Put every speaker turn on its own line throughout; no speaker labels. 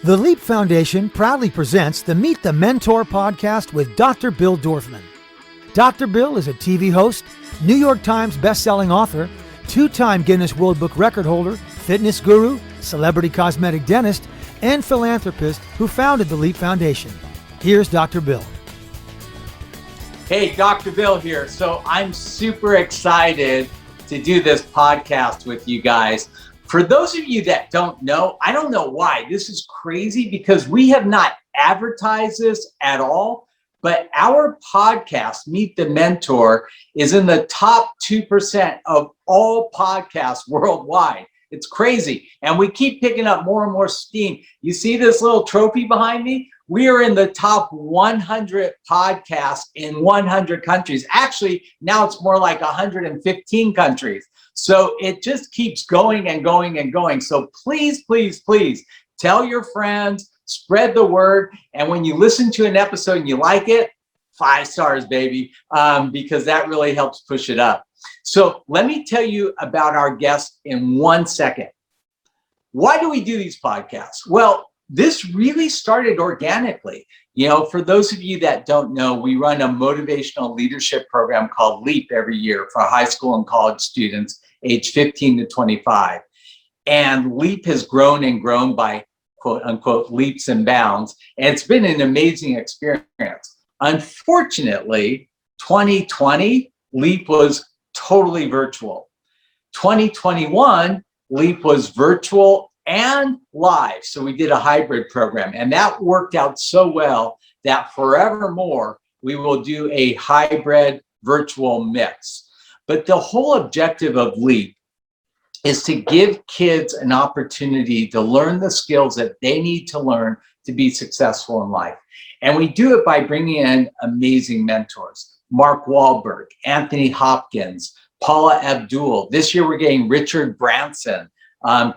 The Leap Foundation proudly presents the Meet the Mentor podcast with Dr. Bill Dorfman. Dr. Bill is a TV host, New York Times best-selling author, two-time Guinness World Book record holder, fitness guru, celebrity cosmetic dentist, and philanthropist who founded the Leap Foundation. Here's Dr. Bill.
Hey, Dr. Bill here. So I'm super excited to do this podcast with you guys. For those of you that don't know, I don't know why. This is crazy because we have not advertised this at all, but our podcast, Meet the Mentor, is in the top 2% of all podcasts worldwide. It's crazy. And we keep picking up more and more steam. You see this little trophy behind me? We are in the top 100 podcasts in 100 countries. Actually, now it's more like 115 countries. So it just keeps going and going and going. So please, please, please tell your friends, spread the word. And when you listen to an episode and you like it, 5 stars, baby, because that really helps push it up. So let me tell you about our guest in 1 second. Why do we do these podcasts? Well, this really started organically. You know, for those of you that don't know, we run a motivational leadership program called LEAP every year for high school and college students age 15 to 25. And LEAP has grown and grown by quote unquote leaps and bounds. And it's been an amazing experience. Unfortunately, 2020, LEAP was totally virtual. 2021, LEAP was virtual and live. So we did a hybrid program, and that worked out so well that forevermore, we will do a hybrid virtual mix. But the whole objective of LEAP is to give kids an opportunity to learn the skills that they need to learn to be successful in life. And we do it by bringing in amazing mentors. Mark Wahlberg, Anthony Hopkins, Paula Abdul. This year we're getting Richard Branson,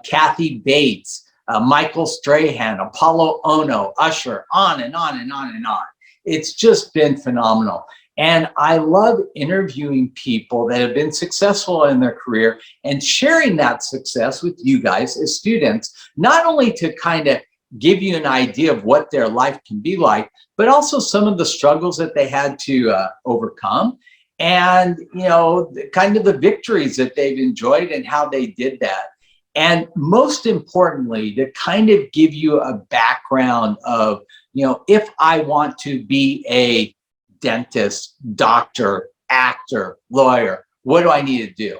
Kathy Bates, Michael Strahan, Apollo Ono, Usher, on and on and on and on. It's just been phenomenal. And I love interviewing people that have been successful in their career and sharing that success with you guys as students, not only to kind of give you an idea of what their life can be like, but also some of the struggles that they had to overcome and, you know, kind of the victories that they've enjoyed and how they did that. And most importantly, to kind of give you a background of, you know, if I want to be a dentist, doctor, actor, lawyer, what do I need to do?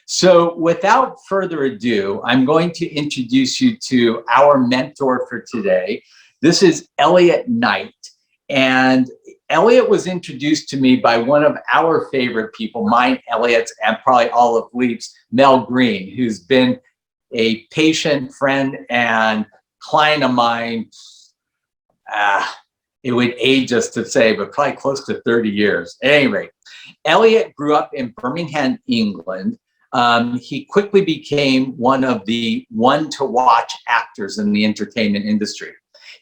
So without further ado, I'm going to introduce you to our mentor for today. This is Elliot Knight. And Elliot was introduced to me by one of our favorite people, mine, Elliot's, and probably all of Leap's, Mel Green, who's been a patient, friend, and client of mine. It would age us to say, but probably close to 30 years. At any rate, Elliot grew up in Birmingham, England. He quickly became one of the one-to-watch actors in the entertainment industry.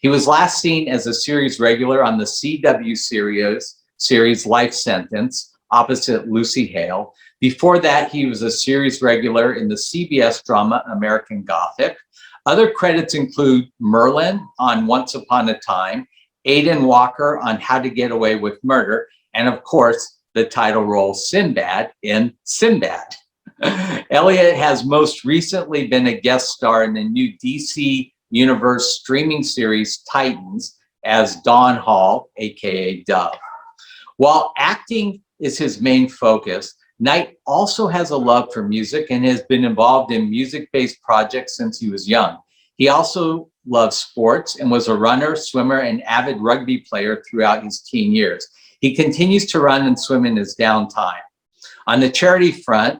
He was last seen as a series regular on the CW series Life Sentence, opposite Lucy Hale. Before that, he was a series regular in the CBS drama American Gothic. Other credits include Merlin on Once Upon a Time, Aiden Walker on How to Get Away with Murder, and of course, the title role Sinbad in Sinbad. Elliot has most recently been a guest star in the new DC Universe streaming series Titans as Dawn Hall, aka Dove. While acting is his main focus, Knight also has a love for music and has been involved in music-based projects since he was young. He also loves sports and was a runner, swimmer, and avid rugby player throughout his teen years. He continues to run and swim in his downtime. On the charity front,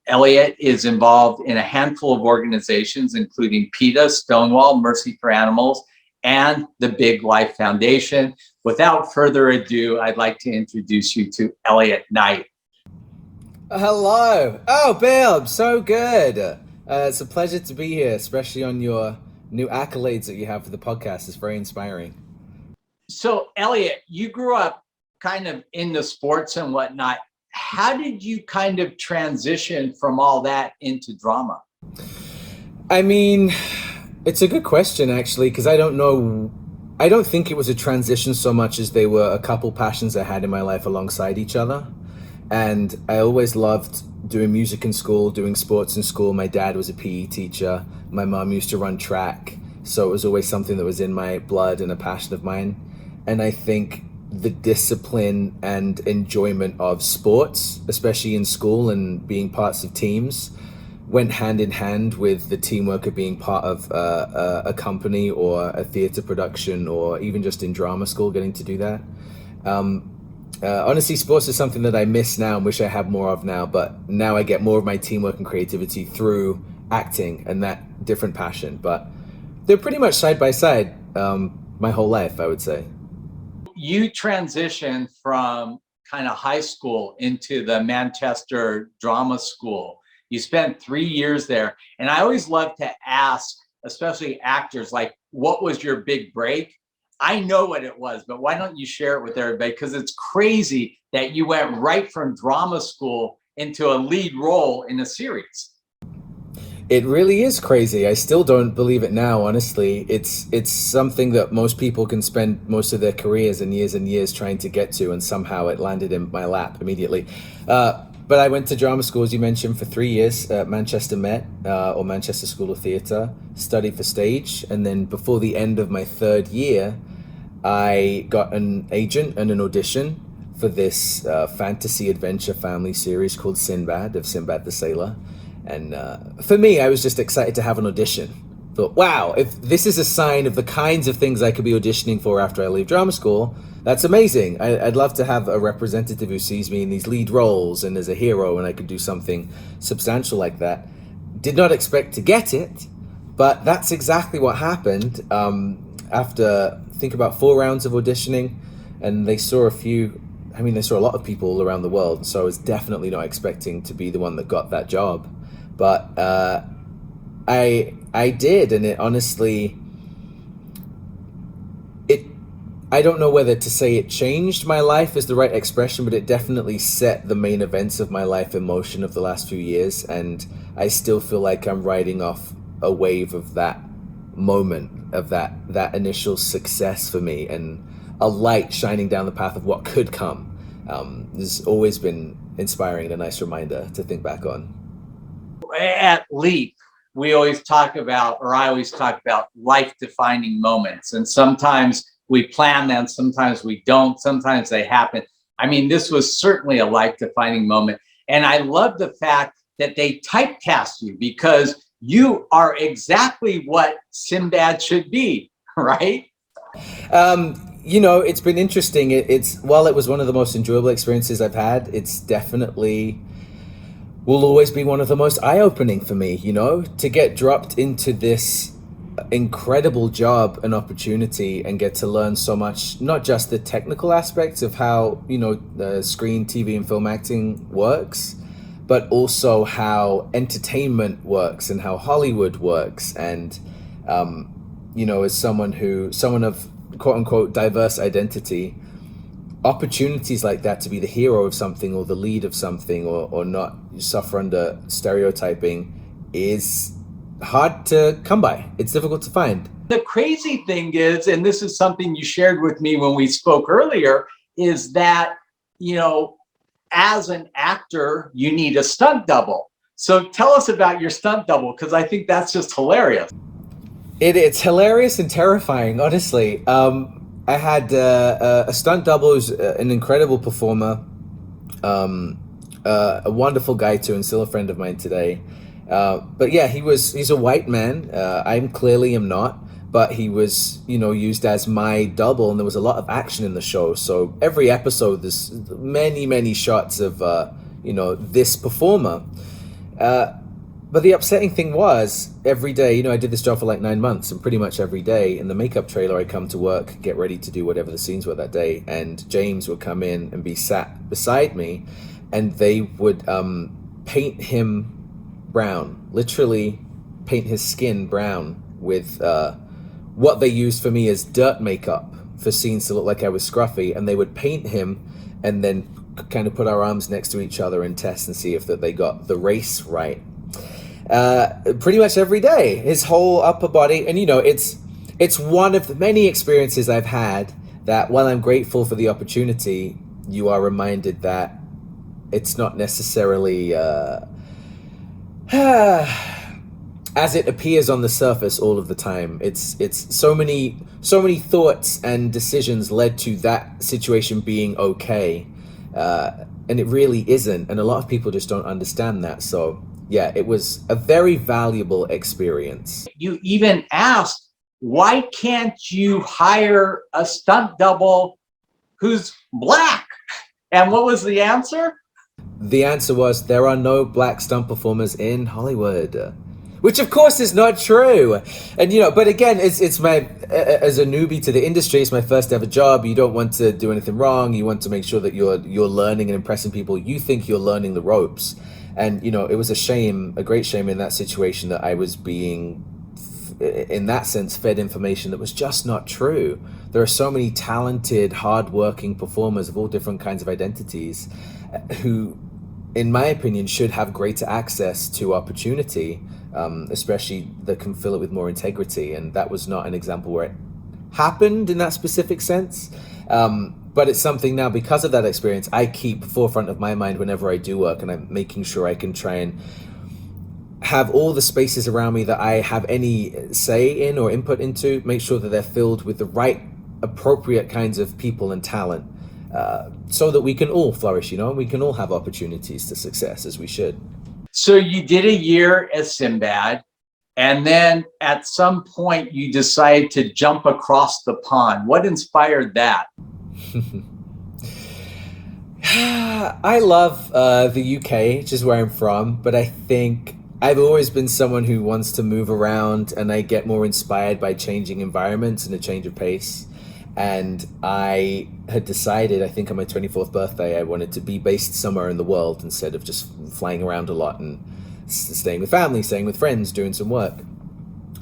Elliot is involved in a handful of organizations, including PETA, Stonewall, Mercy for Animals, and the Big Life Foundation. Without further ado, I'd like to introduce you to Elliot Knight.
Hello. Oh, Bill, so good. It's a pleasure to be here, especially on your new accolades that you have for the podcast. It's very inspiring.
So, Elliot, you grew up kind of into sports and whatnot. How did you kind of transition from all that into drama?
I mean, It's a good question, actually, because I don't know. I don't think it was a transition so much as they were a couple passions I had in my life alongside each other. And I always loved doing music in school, doing sports in school. My dad was a PE teacher. My mom used to run track. So it was always something that was in my blood and a passion of mine. And I think the discipline and enjoyment of sports, especially in school and being parts of teams, went hand in hand with the teamwork of being part of a company or a theater production, or even just in drama school, getting to do that. Honestly, sports is something that I miss now and wish I had more of now, but now I get more of my teamwork and creativity through acting and that different passion. But they're pretty much side by side my whole life, I would say.
You transitioned from kind of high school into the Manchester Drama School. You spent 3 years there. And I always love to ask, especially actors, like, what was your big break? I know what it was, but why don't you share it with everybody? Because it's crazy that you went right from drama school into a lead role in a series.
It really is crazy. I still don't believe it now, honestly. It's something that most people can spend most of their careers and years trying to get to, and somehow it landed in my lap immediately. But I went to drama school, as you mentioned, for 3 years at Manchester Met, or Manchester School of Theatre, studied for stage, and then before the end of my third year, I got an agent and an audition for this fantasy adventure family series called Sinbad, of Sinbad the Sailor. And for me, I was just excited to have an audition. Thought, wow, if this is a sign of the kinds of things I could be auditioning for after I leave drama school, that's amazing. I'd love to have a representative who sees me in these lead roles and as a hero, and I could do something substantial like that. Did not expect to get it, but that's exactly what happened. After, I think, about 4 rounds of auditioning, and they saw they saw a lot of people all around the world, so I was definitely not expecting to be the one that got that job. But I did, and it honestly, I don't know whether to say it changed my life is the right expression, but it definitely set the main events of my life in motion of the last few years, and I still feel like I'm riding off a wave of that moment, of that initial success for me, and a light shining down the path of what could come. Has always been inspiring and a nice reminder to think back on.
At Leap, we always talk about, or I always talk about, life-defining moments. And sometimes we plan them, sometimes we don't, sometimes they happen. I mean, this was certainly a life-defining moment. And I love the fact that they typecast you, because you are exactly what Sinbad should be, right?
It's been interesting. While it was one of the most enjoyable experiences I've had, it's definitely will always be one of the most eye-opening for me, to get dropped into this incredible job and opportunity and get to learn so much, not just the technical aspects of how, the screen, TV, and film acting works, but also how entertainment works and how Hollywood works. And, as someone of quote unquote diverse identity, opportunities like that to be the hero of something or the lead of something, or not suffer under stereotyping, is hard to come by. It's difficult to find.
The crazy thing is, and this is something you shared with me when we spoke earlier, is that, as an actor, you need a stunt double. So tell us about your stunt double, because I think that's just hilarious.
It's hilarious and terrifying, honestly. I had a stunt double who's an incredible performer, a wonderful guy too, and still a friend of mine today. But yeah, he's a white man. I'm clearly am not, but he was, used as my double, and there was a lot of action in the show. So every episode, there's many shots of, this performer. But the upsetting thing was, every day, I did this job for like 9 months, and pretty much every day in the makeup trailer, I come to work, get ready to do whatever the scenes were that day, and James would come in and be sat beside me, and they would paint him brown, literally paint his skin brown with what they used for me as dirt makeup for scenes to look like I was scruffy, and they would paint him and then kind of put our arms next to each other and test and see if that they got the race right. pretty much every day. His whole upper body, and it's one of the many experiences I've had that, while I'm grateful for the opportunity, you are reminded that it's not necessarily as it appears on the surface all of the time. It's so many thoughts and decisions led to that situation being okay, and it really isn't. And a lot of people just don't understand that. So yeah, it was a very valuable experience.
You even asked, why can't you hire a stunt double who's black? And what was the answer?
The answer was, there are no black stunt performers in Hollywood. Which of course is not true. And but again, it's my, as a newbie to the industry, it's my first ever job. You don't want to do anything wrong. You want to make sure that you're learning and impressing people. You think you're learning the ropes. And it was a great shame in that situation that I was being, in that sense, fed information that was just not true. There are so many talented, hardworking performers of all different kinds of identities who, in my opinion, should have greater access to opportunity, especially that can fill it with more integrity. And that was not an example where it happened in that specific sense. But it's something now, because of that experience, I keep forefront of my mind whenever I do work, and I'm making sure I can try and have all the spaces around me that I have any say in or input into, make sure that they're filled with the right, appropriate kinds of people and talent, so that we can all flourish, we can all have opportunities to success, as we should.
So you did a year as Sinbad, and then at some point you decided to jump across the pond. What inspired that?
I love the UK, which is where I'm from, but I think I've always been someone who wants to move around, and I get more inspired by changing environments and a change of pace. And I had decided, I think on my 24th birthday, I wanted to be based somewhere in the world instead of just flying around a lot and staying with family, staying with friends, doing some work.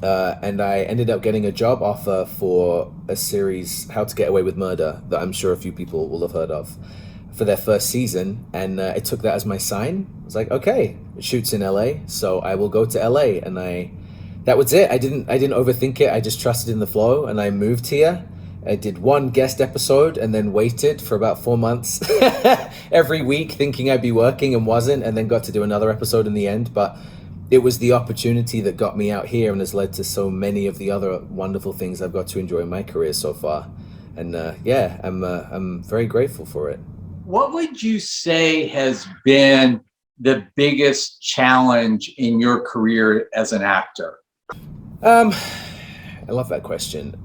And I ended up getting a job offer for a series, How to Get Away with Murder, that I'm sure a few people will have heard of, for their first season. And I took that as my sign. I was like, okay, it shoots in LA, so I will go to LA. And that was it. I didn't overthink it. I just trusted in the flow, and I moved here. I did one guest episode and then waited for about 4 months every week, thinking I'd be working and wasn't, and then got to do another episode in the end. But it was the opportunity that got me out here and has led to so many of the other wonderful things I've got to enjoy in my career so far. And I'm very grateful for it.
What would you say has been the biggest challenge in your career as an actor?
I love that question.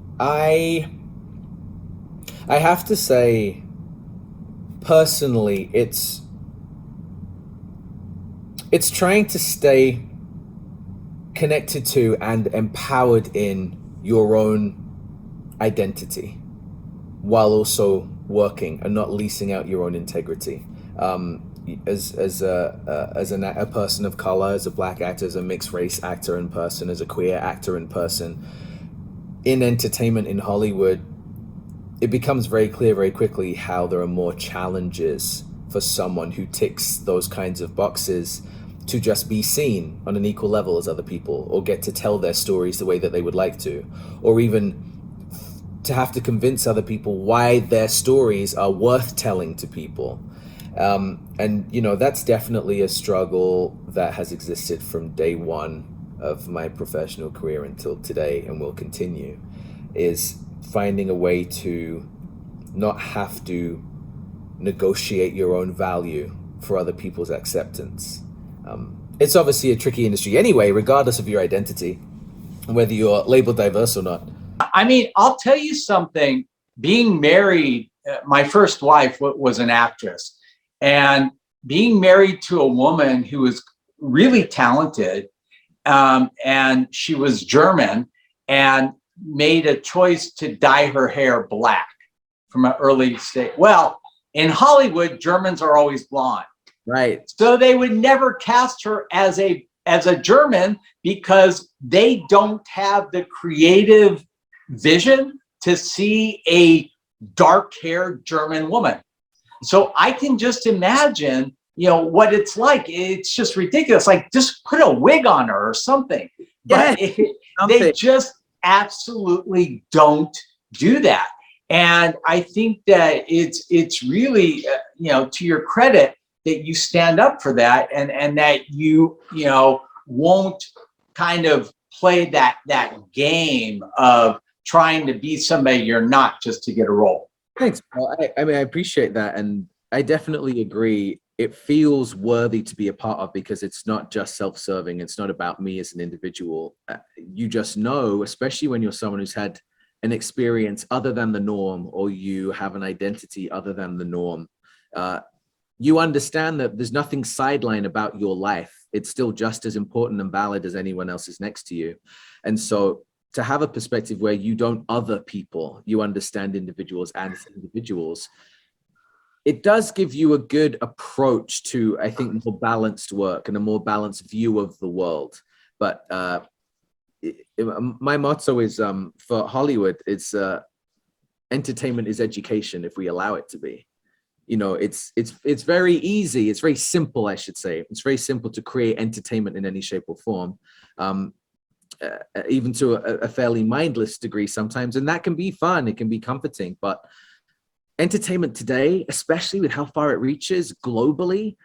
I have to say, personally, it's trying to stay connected to and empowered in your own identity while also working and not leasing out your own integrity. As a person of color, as a black actor, as a mixed race actor in person, as a queer actor in person, in entertainment in Hollywood, it becomes very clear very quickly how there are more challenges for someone who ticks those kinds of boxes to just be seen on an equal level as other people, or get to tell their stories the way that they would like to, or even to have to convince other people why their stories are worth telling to people. And that's definitely a struggle that has existed from day one of my professional career until today, and will continue, is finding a way to not have to negotiate your own value for other people's acceptance. It's obviously a tricky industry anyway, regardless of your identity, whether you're labeled diverse or not.
I mean, I'll tell you something. Being married, my first wife was an actress, and being married to a woman who was really talented, and she was German, and made a choice to dye her hair black from an early stage. Well, in Hollywood, Germans are always blonde.
Right.
So they would never cast her as a German, because they don't have the creative vision to see a dark-haired German woman. So I can just imagine what it's like. It's just ridiculous. Like, just put a wig on her or something. But they just absolutely don't do that. And I think that it's really, to your credit, that you stand up for that, and that you won't kind of play that game of trying to be somebody you're not just to get a role.
Thanks. Well, I mean, I appreciate that, and I definitely agree. It feels worthy to be a part of because it's not just self-serving. It's not about me as an individual. You just know, especially when you're someone who's had an experience other than the norm, or you have an identity other than the norm. You understand that there's nothing sideline about your life. It's still just as important and valid as anyone else's next to you. And so to have a perspective where you don't other people, you understand individuals as individuals, it does give you a good approach to, I think, more balanced work and a more balanced view of the world. But my motto is for Hollywood, it's entertainment is education if we allow it to be. It's very easy. It's very simple, I should say. It's very simple to create entertainment in any shape or form, even to a fairly mindless degree sometimes. And that can be fun. It can be comforting. But entertainment today, especially with how far it reaches globally,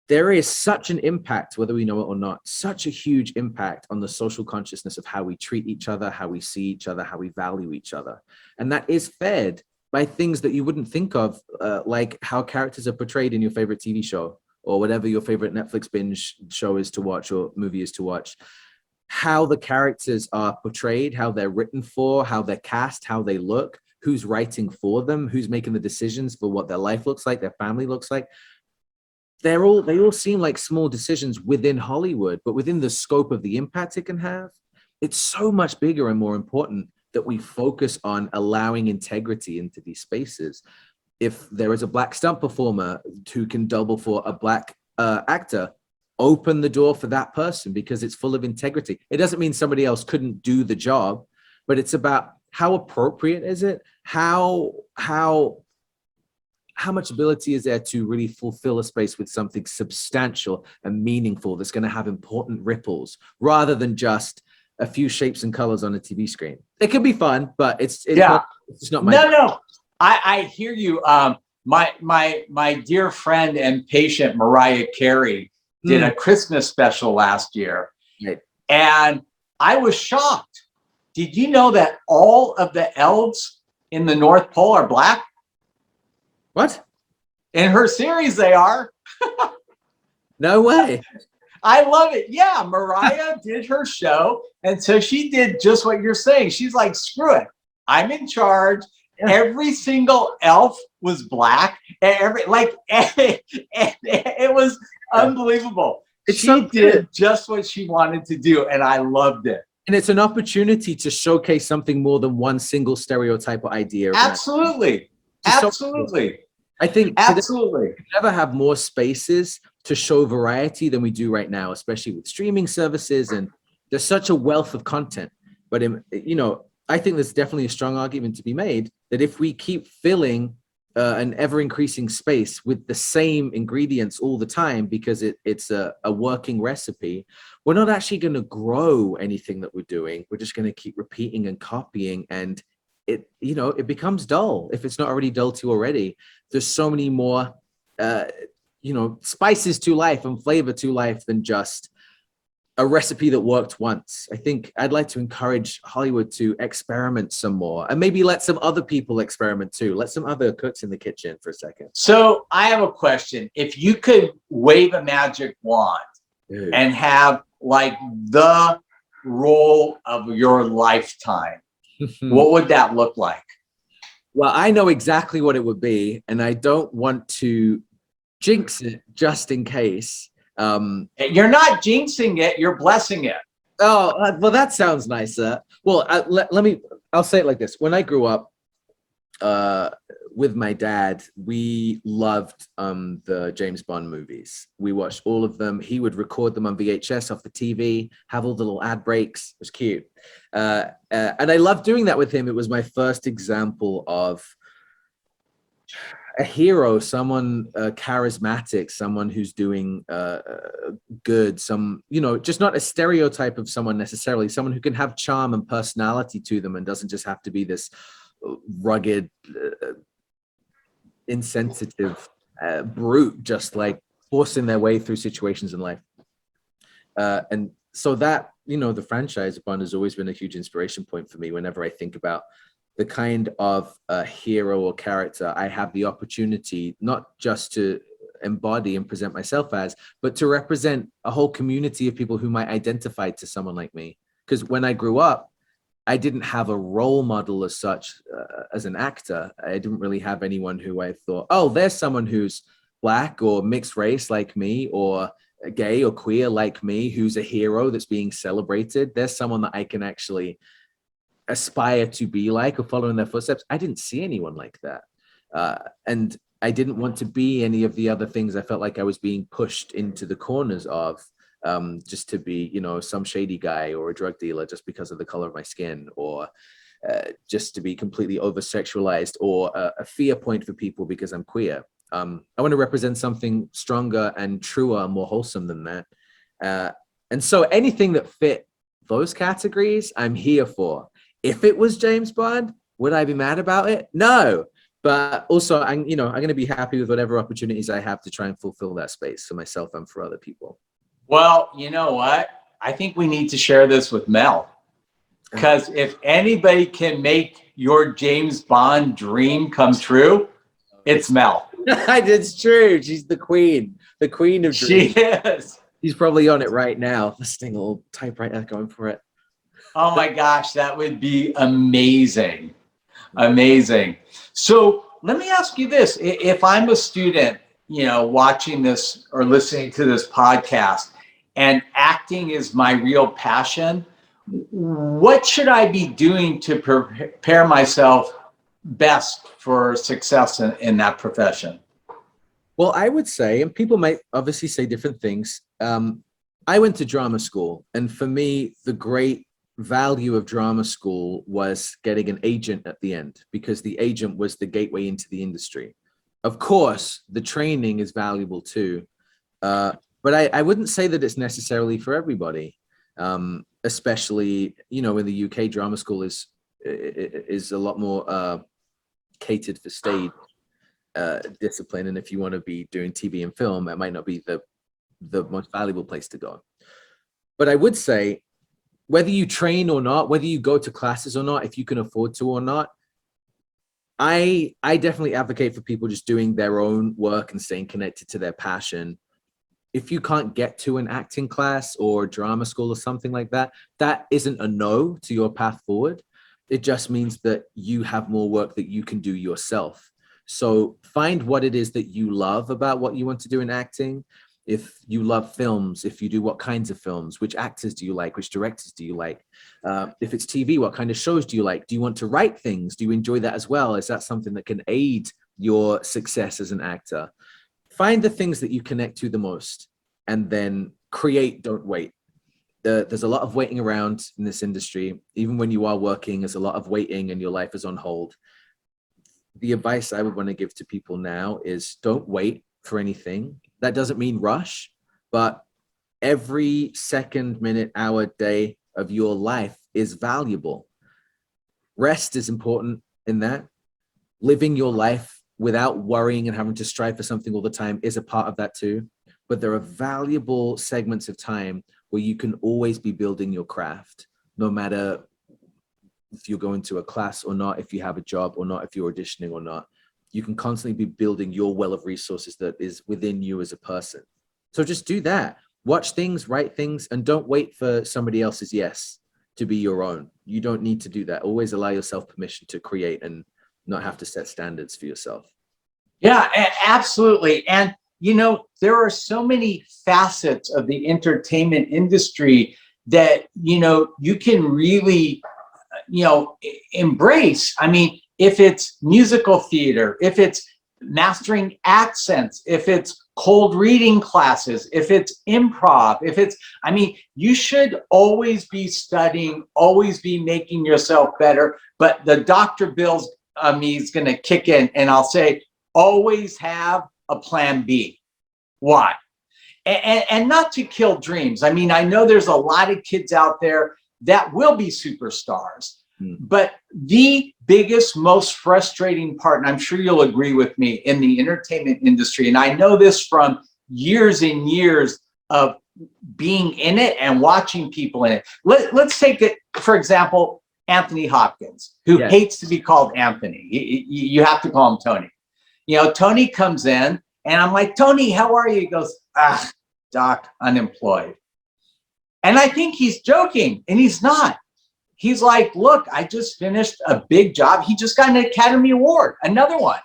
there is such an impact, whether we know it or not, such a huge impact on the social consciousness of how we treat each other, how we see each other, how we value each other. And that is fed by things that you wouldn't think of, like how characters are portrayed in your favorite TV show or whatever your favorite Netflix binge show is to watch or movie is to watch. How the characters are portrayed, how they're written for, how they're cast, how they look, who's writing for them, who's making the decisions for what their life looks like, their family looks like. They all seem like small decisions within Hollywood, but within the scope of the impact it can have, it's so much bigger and more important that we focus on allowing integrity into these spaces. If there is a Black stunt performer who can double for a Black actor, open the door for that person because it's full of integrity. It doesn't mean somebody else couldn't do the job, but it's about how appropriate is it? How much ability is there to really fulfill a space with something substantial and meaningful that's going to have important ripples rather than just a few shapes and colors on a TV screen. It can be fun, but it's not my.
No. I hear you. My dear friend and patient Mariah Carey did a Christmas special last year,
right.
And I was shocked. Did you know that all of the elves in the North Pole are Black?
What?
In her series, they are.
No way.
I love it. Yeah, Mariah did her show, and so she did just what you're saying. She's like, screw it, I'm in charge. Yeah. Every single elf was Black. And it was unbelievable. She did just what she wanted to do, and I loved it.
And it's an opportunity to showcase something more than one single stereotype or idea.
Absolutely. Absolutely.
I think
absolutely
we never have more spaces to show variety than we do right now, especially with streaming services. And there's such a wealth of content. But, I think there's definitely a strong argument to be made that if we keep filling an ever-increasing space with the same ingredients all the time because it's a working recipe, we're not actually going to grow anything that we're doing. We're just going to keep repeating and copying, and it becomes dull if it's not already dull to already. There's so many more spices to life and flavor to life than just a recipe that worked once. I think I'd like to encourage Hollywood to experiment some more and maybe let some other people experiment too. Let some other cooks in the kitchen for a second.
So I have a question. If you could wave a magic wand and have like the role of your lifetime, what would that look like?
Well, I know exactly what it would be, and I don't want to jinx it just in case.
You're not jinxing it, you're blessing it.
Oh, well, that sounds nicer. Well, I'll say it like this. When I grew up with my dad, we loved the James Bond movies. We watched all of them. He would record them on VHS off the TV, have all the little ad breaks. It was cute. And I loved doing that with him. It was my first example of a hero, someone charismatic, someone who's doing good, just not a stereotype of someone necessarily, someone who can have charm and personality to them and doesn't just have to be this rugged, insensitive brute, just like forcing their way through situations in life. And so that, the franchise Bond has always been a huge inspiration point for me whenever I think about the kind of hero or character I have the opportunity not just to embody and present myself as, but to represent a whole community of people who might identify to someone like me. Because when I grew up, I didn't have a role model as such as an actor. I didn't really have anyone who I thought, oh, there's someone who's Black or mixed race like me, or gay or queer like me, who's a hero that's being celebrated. There's someone that I can actually aspire to be like or follow in their footsteps. I didn't see anyone like that. And I didn't want to be any of the other things I felt like I was being pushed into the corners of, just to be, some shady guy or a drug dealer just because of the color of my skin, or just to be completely over-sexualized, or a fear point for people because I'm queer. I want to represent something stronger and truer and more wholesome than that. And so anything that fit those categories, I'm here for. If it was James Bond, would I be mad about it? No. But also, I'm going to be happy with whatever opportunities I have to try and fulfill that space for myself and for other people.
Well, you know what? I think we need to share this with Mel. Because if anybody can make your James Bond dream come true, it's Mel.
It's true. She's the queen of dreams.
She is.
She's probably on it right now. This thing will type right now, going for it.
Oh my gosh, that would be amazing. Amazing. So let me ask you this. If I'm a student, watching this or listening to this podcast, and acting is my real passion, what should I be doing to prepare myself best for success in that profession?
Well, I would say, and people might obviously say different things. I went to drama school, and for me, the great value of drama school was getting an agent at the end, because the agent was the gateway into the industry. Of course, the training is valuable too, but I wouldn't say that it's necessarily for everybody. Especially, in the UK, drama school is a lot more catered for stage discipline, and if you want to be doing TV and film, it might not be the most valuable place to go. But I would say, whether you train or not, whether you go to classes or not, if you can afford to or not, I definitely advocate for people just doing their own work and staying connected to their passion. If you can't get to an acting class or drama school or something like that, that isn't a no to your path forward. It just means that you have more work that you can do yourself. So find what it is that you love about what you want to do in acting. If you love films, if you do, what kinds of films, which actors do you like, which directors do you like? If it's TV, what kind of shows do you like? Do you want to write things? Do you enjoy that as well? Is that something that can aid your success as an actor? Find the things that you connect to the most, and then create, don't wait. There's a lot of waiting around in this industry. Even when you are working, there's a lot of waiting and your life is on hold. The advice I would want to give to people now is don't wait for anything. That doesn't mean rush, but every second, minute, hour, day of your life is valuable. Rest is important in that. Living your life without worrying and having to strive for something all the time is a part of that too. But there are valuable segments of time where you can always be building your craft, no matter if you're going to a class or not, if you have a job or not, if you're auditioning or not. You can constantly be building your well of resources that is within you as a person. So just do that. Watch things, write things, and don't wait for somebody else's yes to be your own. You don't need to do that. Always allow yourself permission to create and not have to set standards for yourself.
Yeah, absolutely. And, there are so many facets of the entertainment industry that, you can really, embrace. I mean, if it's musical theater, if it's mastering accents, if it's cold reading classes, if it's improv, you should always be studying, always be making yourself better. But the Dr. Bill's me is going to kick in, and I'll say, always have a plan B. Why? And not to kill dreams. I mean, I know there's a lot of kids out there that will be superstars, but the biggest, most frustrating part, and I'm sure you'll agree with me, in the entertainment industry, and I know this from years and years of being in it and watching people in it. Let's take it, for example, Anthony Hopkins, who hates to be called Anthony. You have to call him Tony. You know, Tony comes in and I'm like, Tony, how are you? He goes, Doc, unemployed. And I think he's joking, and he's not. He's like, look, I just finished a big job. He just got an Academy Award, another one.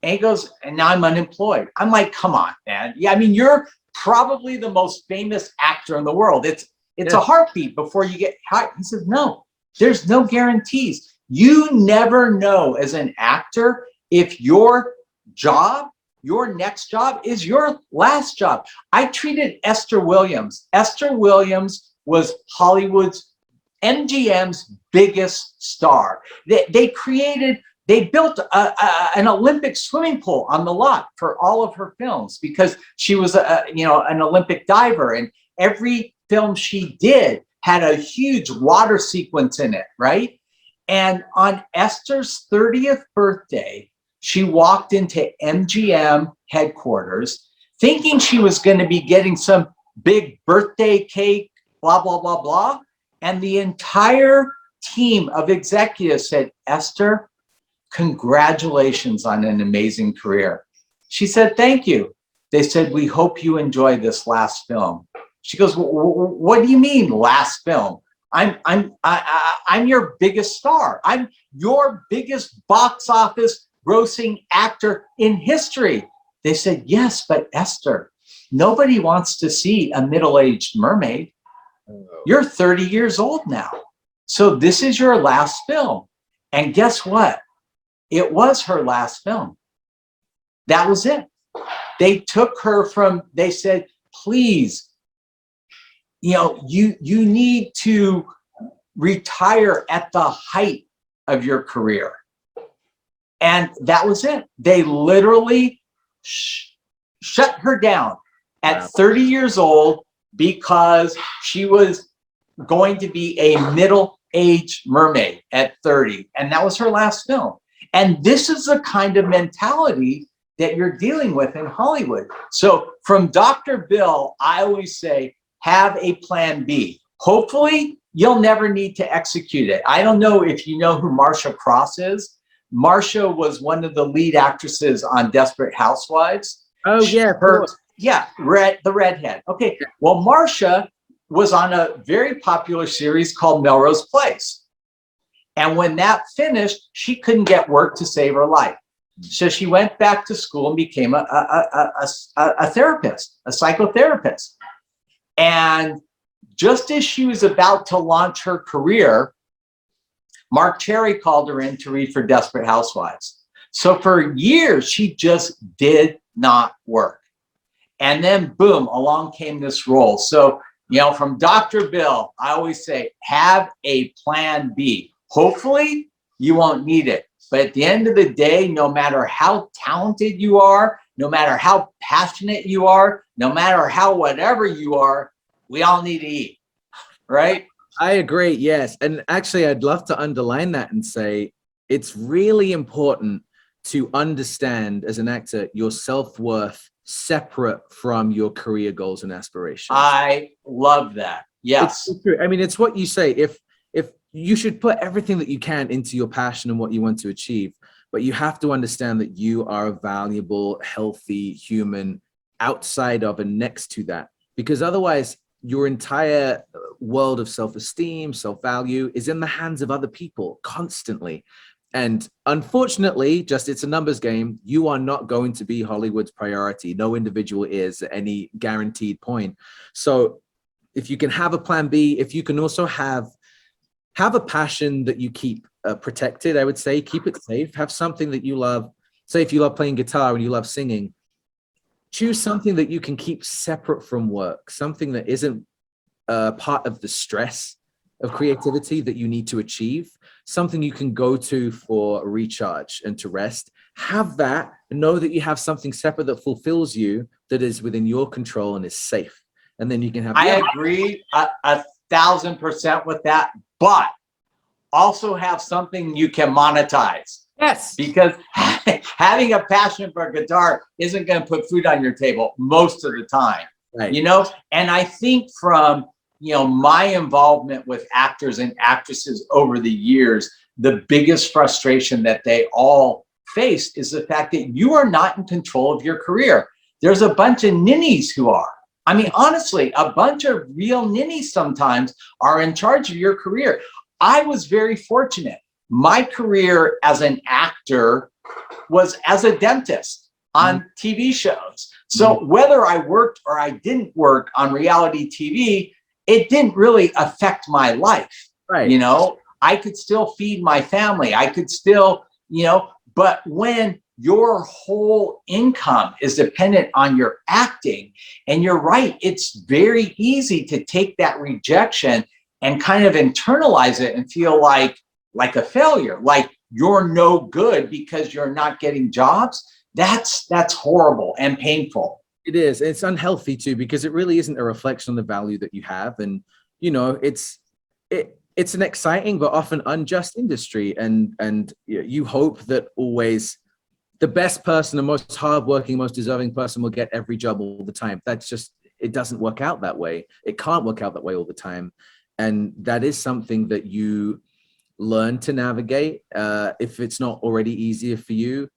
And he goes, and now I'm unemployed. I'm like, come on, man. Yeah, I mean, you're probably the most famous actor in the world. It's a heartbeat before you get hired. He says, no, there's no guarantees. You never know as an actor if your job, your next job is your last job. I treated Esther Williams. Esther Williams was Hollywood's, MGM's biggest star. They built an Olympic swimming pool on the lot for all of her films because she was an Olympic diver, and every film she did had a huge water sequence in it, right? And on Esther's 30th birthday, she walked into MGM headquarters thinking she was going to be getting some big birthday cake, blah, blah, blah, blah. And the entire team of executives said, Esther, congratulations on an amazing career. She said, thank you. They said, we hope you enjoy this last film. She goes, what do you mean last film? I'm your biggest star. I'm your biggest box office grossing actor in history. They said, yes, but Esther, nobody wants to see a middle-aged mermaid. You're 30 years old now. So this is your last film. And guess what? It was her last film. That was it. They took her from, they said, please, you need to retire at the height of your career. And that was it. They literally shut her down at 30 years old because she was going to be a middle-aged mermaid at 30. And that was her last film. And this is the kind of mentality that you're dealing with in Hollywood. So from Dr. Bill, I always say, have a plan B. Hopefully, you'll never need to execute it. I don't know if you know who Marsha Cross is. Marsha was one of the lead actresses on Desperate Housewives.
Oh, yeah.
The redhead. Okay, well, Marsha was on a very popular series called Melrose Place. And when that finished, she couldn't get work to save her life. So she went back to school and became a therapist, a psychotherapist. And just as she was about to launch her career, Mark Cherry called her in to read for Desperate Housewives. So for years, she just did not work. And then boom, along came this role. So, from Dr. Bill, I always say, have a plan B. Hopefully you won't need it. But at the end of the day, no matter how talented you are, no matter how passionate you are, no matter how whatever you are, we all need to eat, right?
I agree, yes. And actually, I'd love to underline that and say it's really important to understand as an actor your self-worth separate from your career goals and aspirations.
I love that. Yes.
It's true. I mean, it's what you say. If you should put everything that you can into your passion and what you want to achieve, but you have to understand that you are a valuable, healthy human outside of and next to that, because otherwise your entire world of self-esteem, self-value is in the hands of other people constantly. And unfortunately, it's a numbers game. You are not going to be Hollywood's priority. No individual is at any guaranteed point. So if you can have a plan B, if you can also have a passion that you keep protected, I would say, keep it safe. Have something that you love. Say if you love playing guitar and you love singing, choose something that you can keep separate from work, something that isn't part of the stress of creativity that you need to achieve, something you can go to for recharge and to rest. have that and know that you have something separate that fulfills you, that is within your control and is safe. And then you can have.
I agree 1,000% with that, but also have something you can monetize.
Yes.
Because having a passion for guitar isn't going to put food on your table most of the time.
Right.
You know, and I think from, you know, my involvement with actors and actresses over the years, the biggest frustration that they all face is the fact that you are not in control of your career. There's a bunch of ninnies who are. I mean, honestly, a bunch of real ninnies sometimes are in charge of your career. I was very fortunate. My career as an actor was as a dentist on TV shows. So whether I worked or I didn't work on reality TV, it didn't really affect my life.
Right.
You know, I could still feed my family. I could still, you know, but when your whole income is dependent on your acting, and you're right, it's very easy to take that rejection and kind of internalize it and feel like a failure, like you're no good because you're not getting jobs. That's horrible and painful.
It is. It's unhealthy too, because it really isn't a reflection on the value that you have. And, you know, it's an exciting but often unjust industry. And you hope that always the best person, the most hardworking, most deserving person will get every job all the time. That's just, it doesn't work out that way. It can't work out that way all the time. And that is something that you learn to navigate. If it's not already easier for you,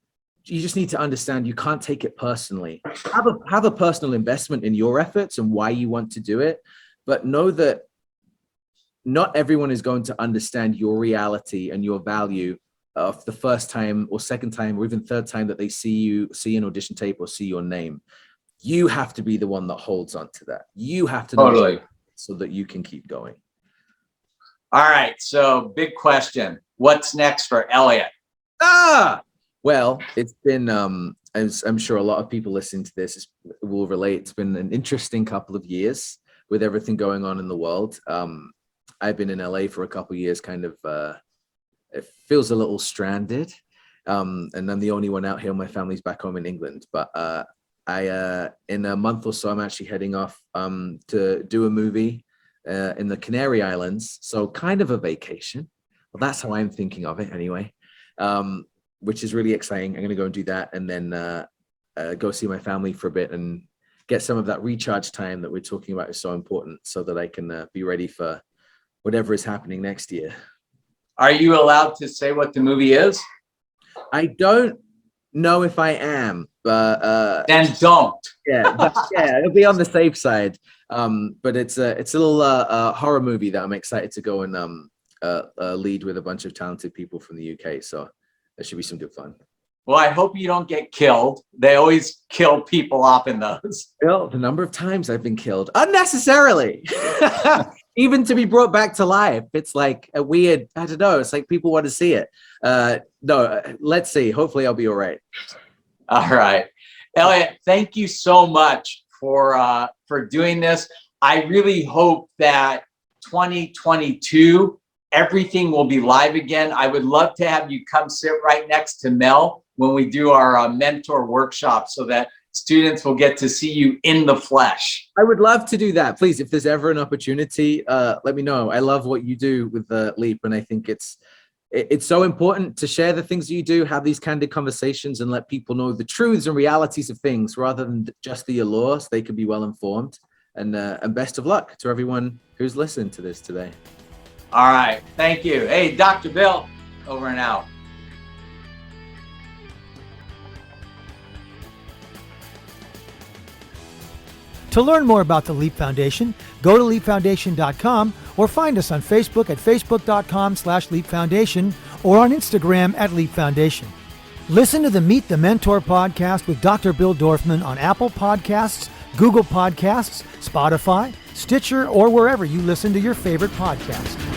you just need to understand you can't take it personally. Have a personal investment in your efforts and why you want to do it, but know that not everyone is going to understand your reality and your value of the first time or second time or even third time that they see an audition tape or see your name. You have to be the one that holds on to that. You have to know so that you can keep going.
All right, so big question. What's next for Elliott?
Well, it's been, as I'm sure a lot of people listening to this will relate, it's been an interesting couple of years with everything going on in the world. I've been in LA for a couple of years, kind of, it feels a little stranded. And I'm the only one out here. My family's back home in England. But in a month or so, I'm actually heading off to do a movie in the Canary Islands. So kind of a vacation. Well, that's how I'm thinking of it anyway. Which is really exciting. I'm going to go and do that and then go see my family for a bit and get some of that recharge time that we're talking about is so important so that I can be ready for whatever is happening next year.
Are you allowed to say what the movie is?
I don't know if I am, but...
then don't.
Yeah, it'll be on the safe side. But it's a little horror movie that I'm excited to go and lead with a bunch of talented people from the UK. So that should be some good fun.
Well, I hope you don't get killed. They always kill people off in those.
Well, the number of times I've been killed unnecessarily, even to be brought back to life. It's like a weird, I don't know. It's like people want to see it. No, let's see. Hopefully I'll be all right.
All right. Elliott, thank you so much for doing this. I really hope that 2022, everything will be live again. I would love to have you come sit right next to Mel when we do our mentor workshop so that students will get to see you in the flesh.
I would love to do that. Please, if there's ever an opportunity, let me know. I love what you do with the Leap, and I think it's so important to share the things you do, have these candid conversations, and let people know the truths and realities of things rather than just the allure, so they can be well informed. And best of luck to everyone who's listened to this today.
All right. Thank you. Hey, Dr. Bill, over and out.
To learn more about the Leap Foundation, go to leapfoundation.com or find us on Facebook at facebook.com/Leap Foundation or on Instagram at Leap Foundation. Listen to the Meet the Mentor podcast with Dr. Bill Dorfman on Apple Podcasts, Google Podcasts, Spotify, Stitcher, or wherever you listen to your favorite podcasts.